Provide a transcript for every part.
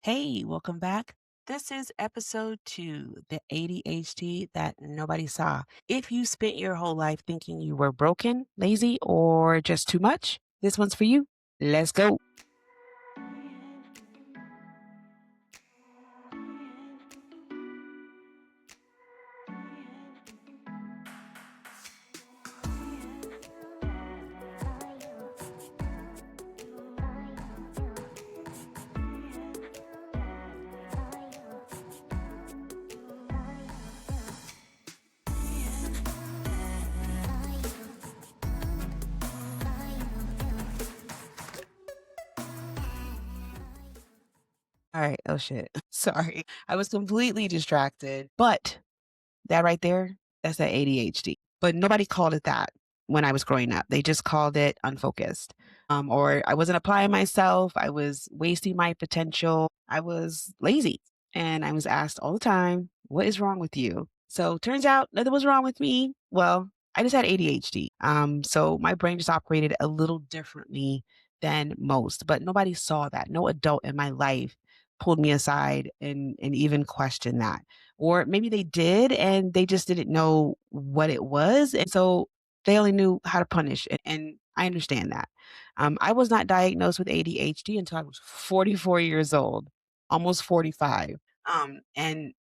Hey, welcome back. This is episode 2, the ADHD that nobody saw. If you spent your whole life thinking you were broken, lazy, or just too much, this one's for you. Let's go. All right. Oh, shit. Sorry. I was completely distracted. But that right there, that's that ADHD. But nobody called it that when I was growing up. They just called it unfocused. Or I wasn't applying myself. I was wasting my potential. I was lazy. And I was asked all the time, what is wrong with you? So turns out nothing was wrong with me. Well, I just had ADHD. So my brain just operated a little differently than most, but nobody saw that. No adult in my life pulled me aside and even questioned that. Or maybe they did and they just didn't know what it was. And so they only knew how to punish. And I understand that. I was not diagnosed with ADHD until I was 44 years old, almost 45. And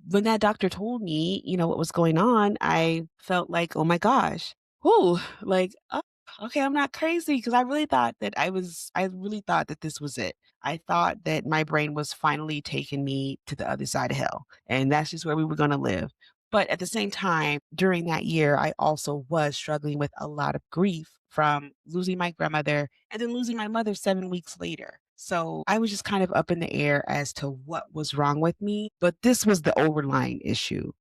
when that doctor told me, what was going on, I felt like, oh my gosh, whoo, like, oh, okay, I'm not crazy. Cause I really thought that this was it. I thought that my brain was finally taking me to the other side of hell. And that's just where we were going to live. But at the same time, during that year, I also was struggling with a lot of grief from losing my grandmother and then losing my mother 7 weeks later. So I was just kind of up in the air as to what was wrong with me. But this was the overlying issue,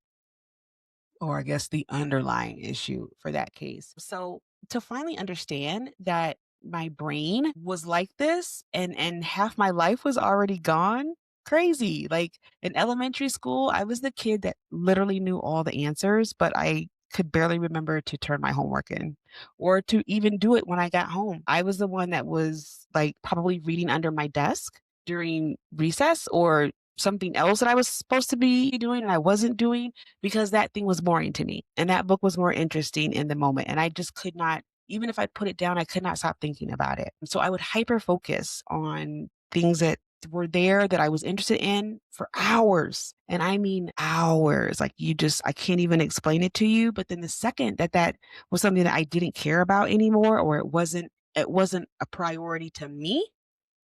or I guess the underlying issue for that case. So to finally understand that my brain was like this and half my life was already gone, crazy. Like in elementary school, I was the kid that literally knew all the answers, but I could barely remember to turn my homework in or to even do it when I got home. I was the one that was like probably reading under my desk during recess or something else that I was supposed to be doing and I wasn't doing because that thing was boring to me, and that book was more interesting in the moment, and I just could not even if I put it down, I could not stop thinking about it. So I would hyper focus on things that were there that I was interested in for hours, and I mean hours, like, I can't even explain it to you, but then the second that that was something that I didn't care about anymore or it wasn't a priority to me,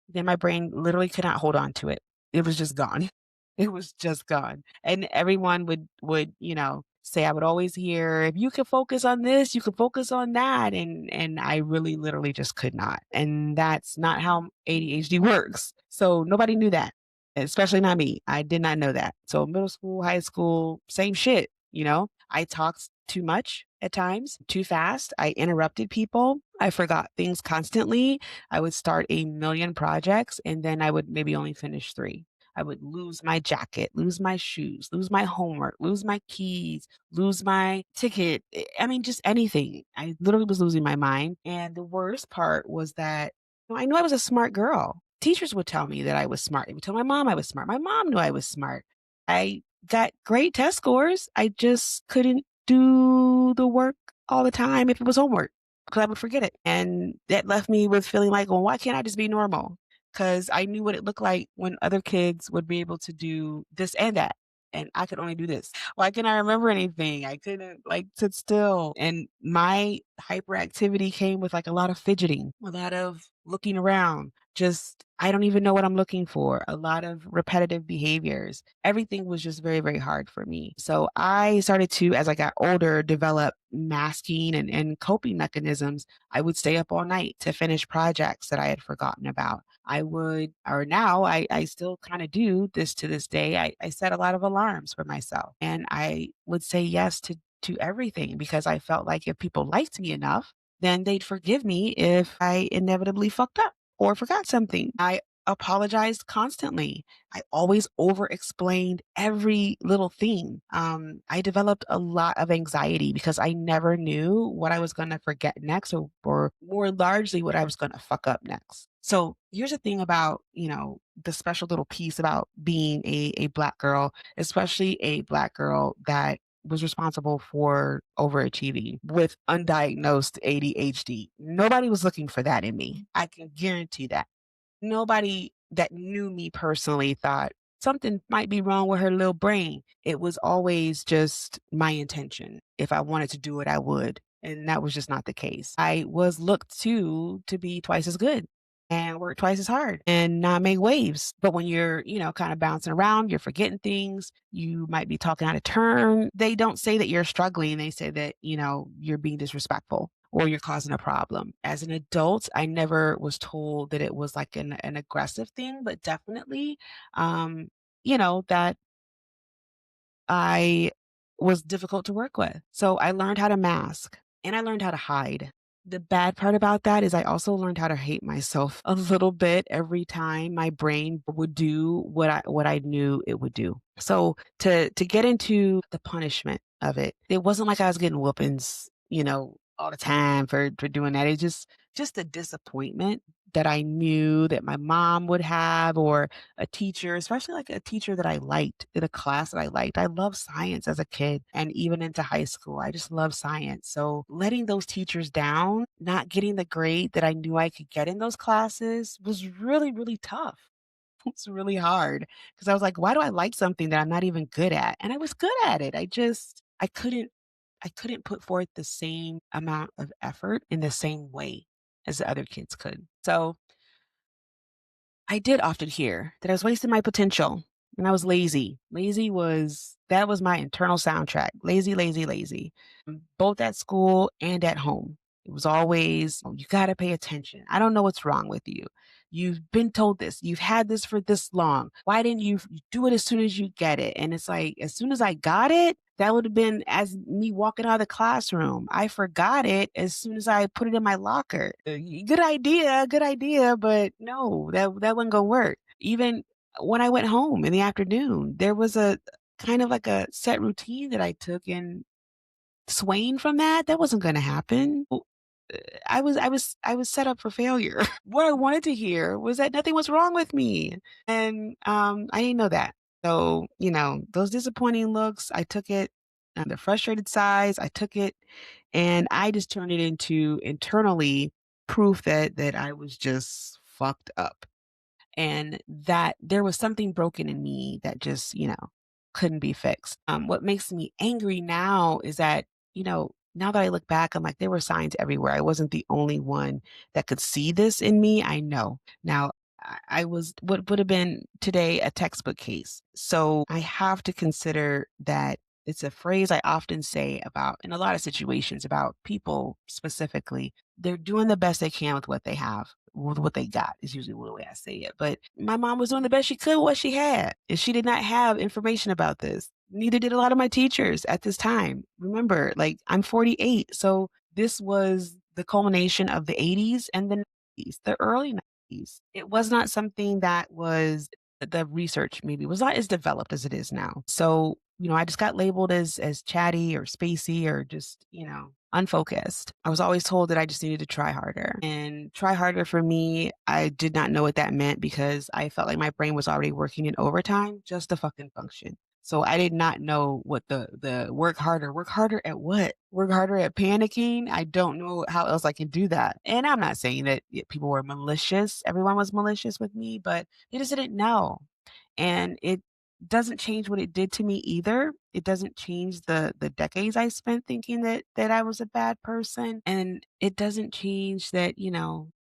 then my brain literally could not hold on to it. It was just gone. It was just gone. And everyone would say I would always hear, "If you could focus on this, you could focus on that." And I really literally just could not. And that's not how ADHD works. So nobody knew that, especially not me. I did not know that. So middle school, high school, same shit. I talked too much at times, too fast. I interrupted people. I forgot things constantly. I would start a million projects and then I would maybe only finish 3. I would lose my jacket, lose my shoes, lose my homework, lose my keys, lose my ticket. I mean, just anything. I literally was losing my mind. And the worst part was that I knew I was a smart girl. Teachers would tell me that I was smart. They would tell my mom I was smart. My mom knew I was smart. I got great test scores. I just couldn't do the work all the time if it was homework because I would forget it. And that left me with feeling like, well, why can't I just be normal? Because I knew what it looked like when other kids would be able to do this and that. And I could only do this. Why can't I remember anything? I couldn't like sit still. And my hyperactivity came with like a lot of fidgeting, a lot of looking around. Just, I don't even know what I'm looking for. A lot of repetitive behaviors. Everything was just very, very hard for me. So I started to, as I got older, develop masking and coping mechanisms. I would stay up all night to finish projects that I had forgotten about. I would, or now I still kind of do this to this day. I set a lot of alarms for myself and I would say yes to everything because I felt like if people liked me enough, then they'd forgive me if I inevitably fucked up or forgot something. I apologized constantly. I always over explained every little thing. I developed a lot of anxiety because I never knew what I was going to forget next, or more largely what I was going to fuck up next. So here's the thing about, the special little piece about being a Black girl, especially a Black girl that was responsible for overachieving with undiagnosed ADHD. Nobody was looking for that in me. I can guarantee that. Nobody that knew me personally thought something might be wrong with her little brain. It was always just my intention. If I wanted to do it, I would. And that was just not the case. I was looked to be twice as good and work twice as hard and not make waves. But when you're, kind of bouncing around, you're forgetting things, you might be talking out of turn. They don't say that you're struggling. They say that, you're being disrespectful or you're causing a problem. As an adult, I never was told that it was like an aggressive thing, but definitely, that I was difficult to work with. So I learned how to mask and I learned how to hide. The bad part about that is I also learned how to hate myself a little bit every time my brain would do what I knew it would do. So to get into the punishment of it, it wasn't like I was getting whoopings, all the time for doing that. It just the disappointment that I knew that my mom would have, or a teacher, especially like a teacher that I liked in a class that I liked. I loved science as a kid and even into high school. I just love science. So letting those teachers down, not getting the grade that I knew I could get in those classes was really, really tough. It's really hard because I was like, why do I like something that I'm not even good at? And I was good at it. I couldn't put forth the same amount of effort in the same way as the other kids could. So I did often hear that I was wasting my potential and I was lazy. That was my internal soundtrack. Lazy, lazy, lazy. Both at school and at home. It was always, oh, you got to pay attention. I don't know what's wrong with you. You've been told this. You've had this for this long. Why didn't you do it as soon as you get it? And it's like, as soon as I got it, that would have been as me walking out of the classroom. I forgot it as soon as I put it in my locker. Good idea, but no, that wasn't gonna work. Even when I went home in the afternoon, there was a kind of like a set routine that I took, and swaying from that wasn't gonna happen. I was set up for failure. What I wanted to hear was that nothing was wrong with me, and, I didn't know that. So, those disappointing looks, I took it, the frustrated sighs, I took it, and I just turned it into internally proof that I was just fucked up and that there was something broken in me that just, couldn't be fixed. What makes me angry now is that, now that I look back, I'm like, there were signs everywhere. I wasn't the only one that could see this in me. I know. Now, I was what would have been today a textbook case. So I have to consider that it's a phrase I often say about in a lot of situations about people specifically. They're doing the best they can with what they have, with what they got is usually the way I say it. But my mom was doing the best she could with what she had. And she did not have information about this. Neither did a lot of my teachers at this time. Remember, like I'm 48. So this was the culmination of the 80s and the 90s, the early 90s. It was not something that was the research maybe was not as developed as it is now. So, I just got labeled as chatty or spacey or just, unfocused. I was always told that I just needed to try harder. And try harder for me, I did not know what that meant because I felt like my brain was already working in overtime just to fucking function. So I did not know what the work harder. Work harder at what? Work harder at panicking? I don't know how else I can do that. And I'm not saying that people were malicious. Everyone was malicious with me, but they just didn't know. And it doesn't change what it did to me either. It doesn't change the decades I spent thinking that I was a bad person. And it doesn't change that,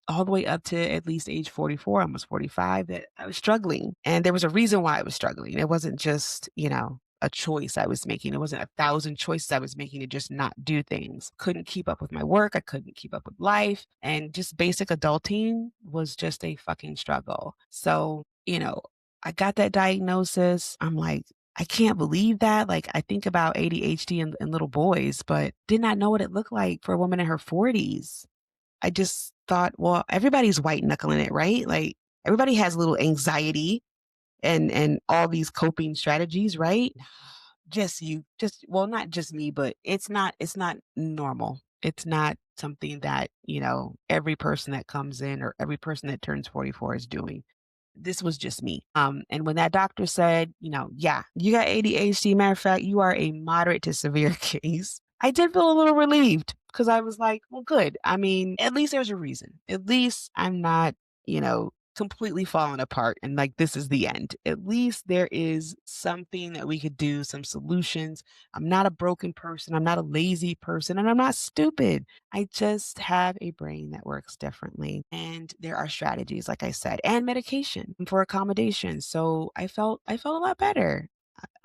all the way up to at least age 44, almost 45, that I was struggling. And there was a reason why I was struggling. It wasn't just, a choice I was making. It wasn't 1,000 choices I was making to just not do things. Couldn't keep up with my work. I couldn't keep up with life. And just basic adulting was just a fucking struggle. So, I got that diagnosis. I'm like, I can't believe that. Like, I think about ADHD in little boys, but did not know what it looked like for a woman in her 40s. I just thought, well, everybody's white knuckling it, right? Like, Everybody has a little anxiety and all these coping strategies, right? Just you, just well, not just me, but it's not normal. It's not something that, every person that comes in or every person that turns 44 is doing. This was just me. And when that doctor said, yeah, you got ADHD, matter of fact, you are a moderate to severe case, I did feel a little relieved because I was like, well, good. I mean, at least there's a reason. At least I'm not, completely falling apart and like this is the end. At least there is something that we could do, some solutions. I'm not a broken person. I'm not a lazy person and I'm not stupid. I just have a brain that works differently. And there are strategies, like I said, and medication for accommodation. So I felt a lot better.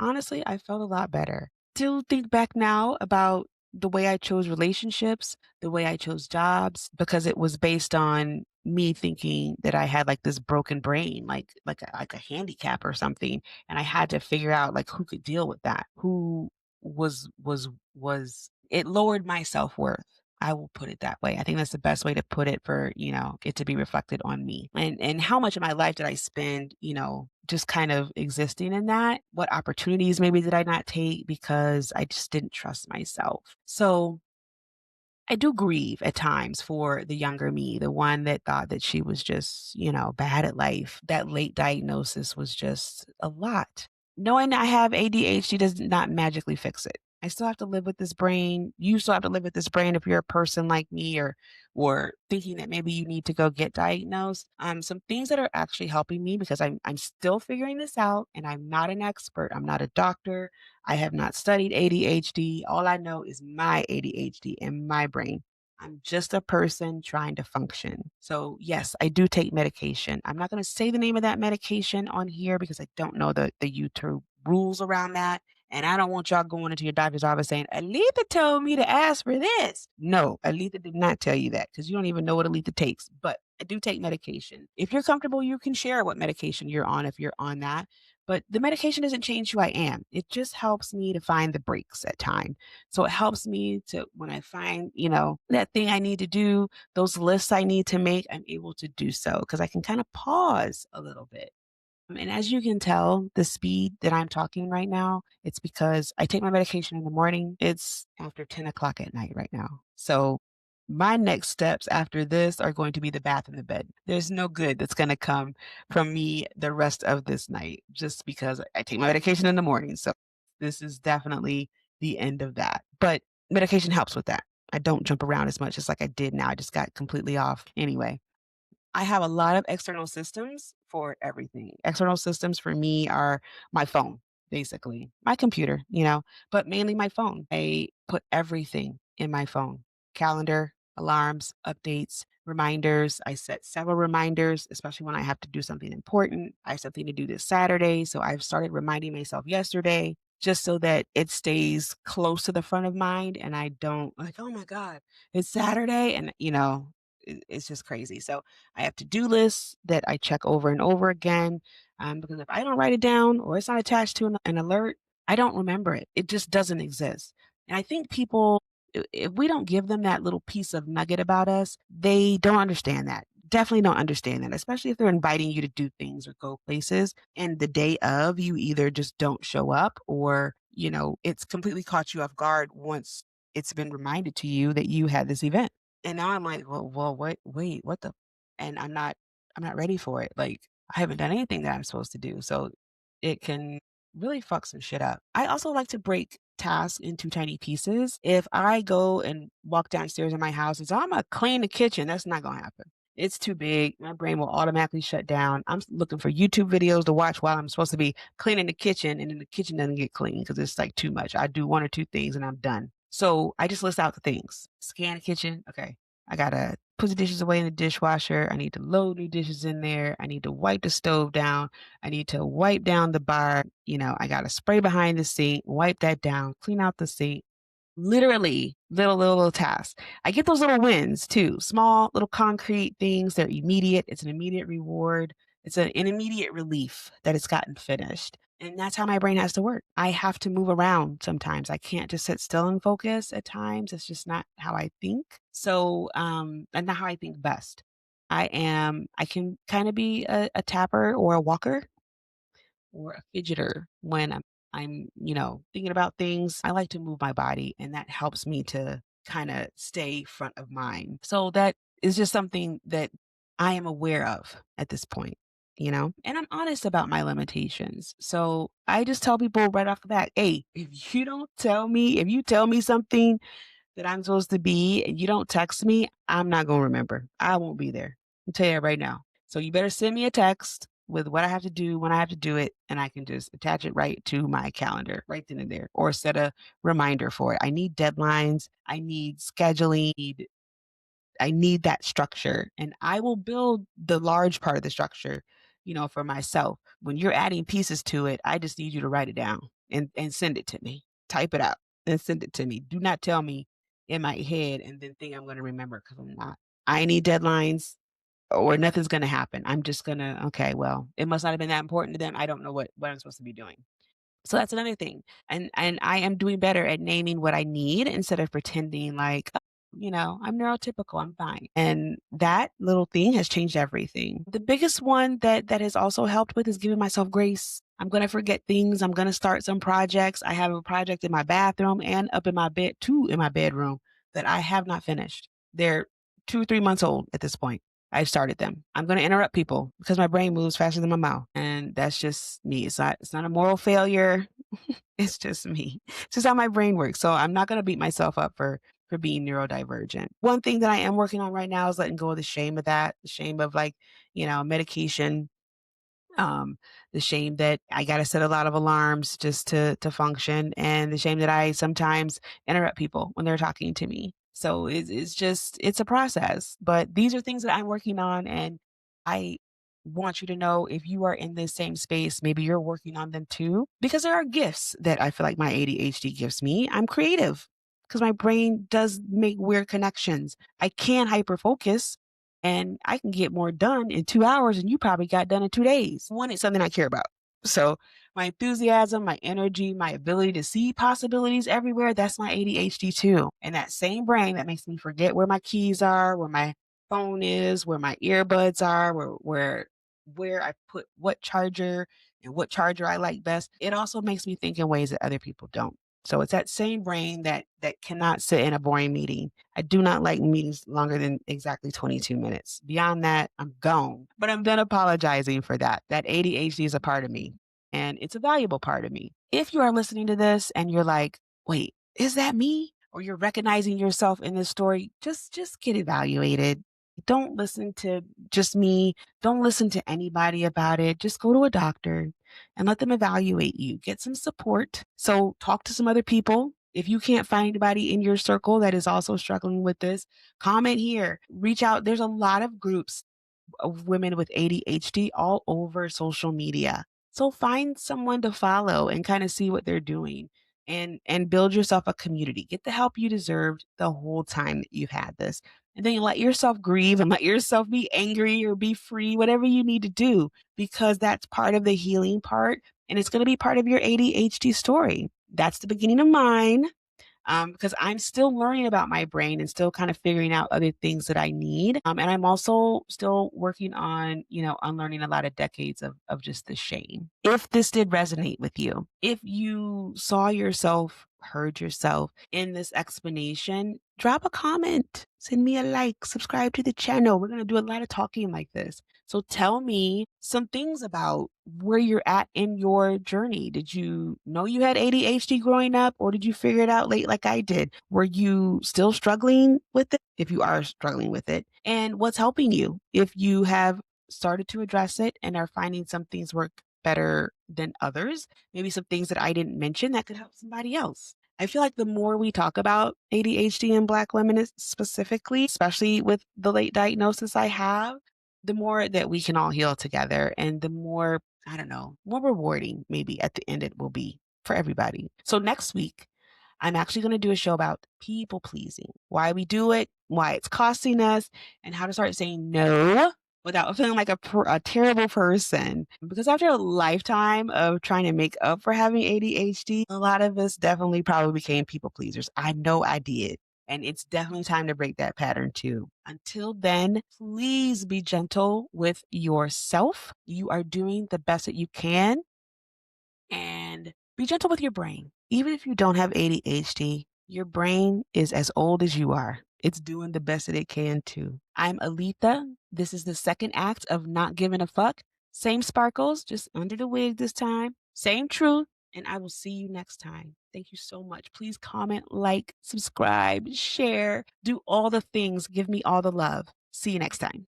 Honestly, I felt a lot better. To think back now about the way I chose relationships, the way I chose jobs, because it was based on me thinking that I had like this broken brain, like a handicap or something, and I had to figure out like who could deal with that, who was it lowered my self-worth. I will put it that way. I think that's the best way to put it for, it to be reflected on me. And how much of my life did I spend, just kind of existing in that? What opportunities maybe did I not take because I just didn't trust myself? So I do grieve at times for the younger me, the one that thought that she was just, bad at life. That late diagnosis was just a lot. Knowing I have ADHD does not magically fix it. I still have to live with this brain. You still have to live with this brain if you're a person like me or thinking that maybe you need to go get diagnosed. Some things that are actually helping me because I'm still figuring this out and I'm not an expert. I'm not a doctor. I have not studied ADHD. All I know is my ADHD and my brain. I'm just a person trying to function. So, yes, I do take medication. I'm not going to say the name of that medication on here because I don't know the YouTube rules around that. And I don't want y'all going into your doctor's office saying, Aletha told me to ask for this. No, Aletha did not tell you that because you don't even know what Aletha takes. But I do take medication. If you're comfortable, you can share what medication you're on if you're on that. But the medication doesn't change who I am. It just helps me to find the breaks at time. So it helps me to when I find, that thing I need to do, those lists I need to make, I'm able to do so because I can kind of pause a little bit. And as you can tell, the speed that I'm talking right now, it's because I take my medication in the morning. It's after 10 o'clock at night right now. So my next steps after this are going to be the bath and the bed. There's no good that's going to come from me the rest of this night just because I take my medication in the morning. So this is definitely the end of that. But medication helps with that. I don't jump around as much as like I did now. I just got completely off anyway. I have a lot of external systems for everything. External systems for me are my phone, basically, my computer, but mainly my phone. I put everything in my phone calendar, alarms, updates, reminders. I set several reminders, especially when I have to do something important. I have something to do this Saturday. So I've started reminding myself yesterday just so that it stays close to the front of mind and I don't like, oh my God, it's Saturday. And, it's just crazy. So I have to-do lists that I check over and over again, because if I don't write it down or it's not attached to an alert, I don't remember it. It just doesn't exist. And I think people, if we don't give them that little piece of nugget about us, they don't understand that. Definitely don't understand that, especially if they're inviting you to do things or go places. And the day of, you either just don't show up or, it's completely caught you off guard once it's been reminded to you that you had this event. And now I'm like, well, wait, what the and I'm not ready for it. Like, I haven't done anything that I'm supposed to do. So it can really fuck some shit up. I also like to break tasks into tiny pieces. If I go and walk downstairs in my house and say, I'm gonna clean the kitchen, that's not gonna happen. It's too big. My brain will automatically shut down. I'm looking for YouTube videos to watch while I'm supposed to be cleaning the kitchen, and then the kitchen doesn't get clean because it's like too much. I do one or two things and I'm done. So I just list out the things. Scan the kitchen. Okay. I gotta put the dishes away in the dishwasher. I need to load new dishes in there. I need to wipe the stove down. I need to wipe down the bar. I gotta spray behind the sink, wipe that down, clean out the sink. Literally little tasks. I get those little wins too. Small little concrete things. They're immediate. It's an immediate reward. It's an immediate relief that it's gotten finished. And that's how my brain has to work. I have to move around sometimes. I can't just sit still and focus at times. It's just not how I think. So, and not how I think best. I can kind of be a tapper or a walker or a fidgeter when I'm thinking about things. I like to move my body, and that helps me to kind of stay front of mind. So that is just something that I am aware of at this point, and I'm honest about my limitations. So I just tell people right off the bat, hey, if you tell me something that I'm supposed to be and you don't text me, I'm not going to remember. I won't be there. I'll tell you that right now. So you better send me a text with what I have to do, when I have to do it, and I can just attach it right to my calendar right then and there or set a reminder for it. I need deadlines. I need scheduling. I need that structure, and I will build the large part of the structure, for myself. When you're adding pieces to it, I just need you to write it down and send it to me. Type it out and send it to me. Do not tell me in my head and then think I'm going to remember because I'm not. I need deadlines or nothing's going to happen. I'm just going to, okay, well, it must not have been that important to them. I don't know what I'm supposed to be doing. So that's another thing. And I am doing better at naming what I need instead of pretending like, "Oh, I'm neurotypical, I'm fine." And that little thing has changed everything. The biggest one that has also helped with is giving myself grace. I'm gonna forget things. I'm gonna start some projects. I have a project in my bathroom and up in my bed, two in my bedroom that I have not finished. They're 2, 3 months old at this point. I started them. I'm going to interrupt people because my brain moves faster than my mouth. And that's just me. It's not a moral failure. It's just me. It's just how my brain works. So I'm not going to beat myself up for being neurodivergent. One thing that I am working on right now is letting go of the shame of that, the shame of medication, um, the shame that I gotta set a lot of alarms just to function, and the shame that I sometimes interrupt people when they're talking to me. So it's a process, but these are things that I'm working on, and I want you to know if you are in this same space, maybe you're working on them too, because there are gifts that I feel like my ADHD gives me. I'm creative because my brain does make weird connections. I can hyper focus and I can get more done in 2 hours and you probably got done in 2 days. One, it's something I care about. So my enthusiasm, my energy, my ability to see possibilities everywhere, that's my ADHD too. And that same brain that makes me forget where my keys are, where my phone is, where my earbuds are, where I put what charger and what charger I like best. It also makes me think in ways that other people don't. So it's that same brain that cannot sit in a boring meeting. I do not like meetings longer than exactly 22 minutes. Beyond that, I'm gone. But I'm done apologizing for that. That ADHD is a part of me, and it's a valuable part of me. If you are listening to this and you're like, "Wait, is that me?" or you're recognizing yourself in this story, just get evaluated. Don't listen to just me. Don't listen to anybody about it. Just go to a doctor and let them evaluate you. Get some support. So talk to some other people. If you can't find anybody in your circle that is also struggling with this, comment here. Reach out. There's a lot of groups of women with ADHD all over social media. So find someone to follow and kind of see what they're doing and build yourself a community. Get the help you deserved the whole time that you've had this. And then you let yourself grieve and let yourself be angry or be free, whatever you need to do, because that's part of the healing part and it's going to be part of your ADHD story. That's the beginning of mine because I'm still learning about my brain and still kind of figuring out other things that I need. And I'm also still working on, unlearning a lot of decades of just the shame. If this did resonate with you, if you saw yourself, heard yourself in this explanation, drop a comment, send me a like, subscribe to the channel. We're going to do a lot of talking like this. So tell me some things about where you're at in your journey. Did you know you had ADHD growing up, or did you figure it out late like I did? Were you still struggling with it? If you are struggling with it, and what's helping you? If you have started to address it and are finding some things work better than others, maybe some things that I didn't mention that could help somebody else. I feel like the more we talk about ADHD in Black women specifically, especially with the late diagnosis I have, the more that we can all heal together and the more, I don't know, more rewarding maybe at the end it will be for everybody. So next week, I'm actually going to do a show about people pleasing, why we do it, why it's costing us, and how to start saying no without feeling like a terrible person. Because after a lifetime of trying to make up for having ADHD, a lot of us definitely probably became people pleasers. I know I did. And it's definitely time to break that pattern too. Until then, please be gentle with yourself. You are doing the best that you can, and be gentle with your brain. Even if you don't have ADHD, your brain is as old as you are. It's doing the best that it can too. I'm Aletha. This is the second act of Not Giving a Fuck. Same sparkles, just under the wig this time. Same truth. And I will see you next time. Thank you so much. Please comment, like, subscribe, share, do all the things. Give me all the love. See you next time.